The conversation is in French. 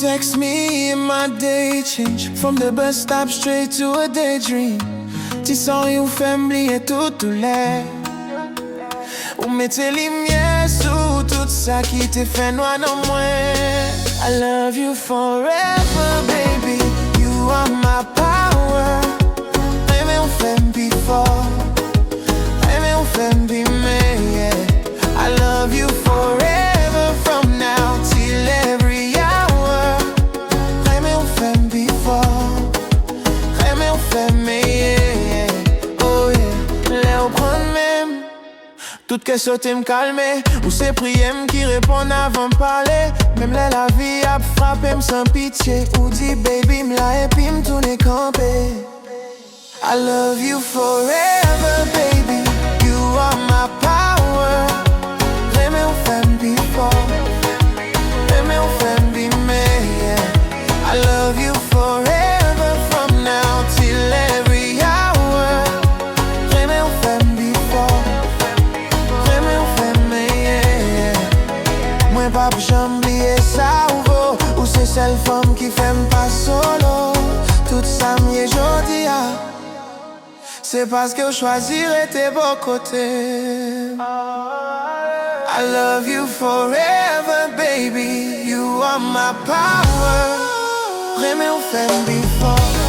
text me and my day change. From the bus stop straight to a daydream. Ti san you family et tout l'air. Ou mette lumière sur tout ça qui te fait noir non moins. I love you forever, baby. You are my power. Aimé on fait before. Aimé on fait be me, yeah. I love you forever from now till every hour. Aimé on fait before. Aimé on fait me, yeah. Oh yeah. Là on prend même. Tout que saute me calmer. Ou c'est prière qui répond avant de parler. Même là la vie a frappé sans pitié. Ou dit baby m'la et puis m'tourne campé. I love you forever, baby. You are my power. Aimé on fait before. Aimé on fait be me, yeah. I love you forever from now till every hour. Aimé on fait before. Aimé on fait me, yeah. Moi pas pour j'oublier ça ou vaut. Ou c'est celle femme qui fait pas solo. Tout ça m'y est jodi ah. C'est parce que je choisirai tes beaux côtés. I love you forever, baby. You are my power. Aimé on fait before.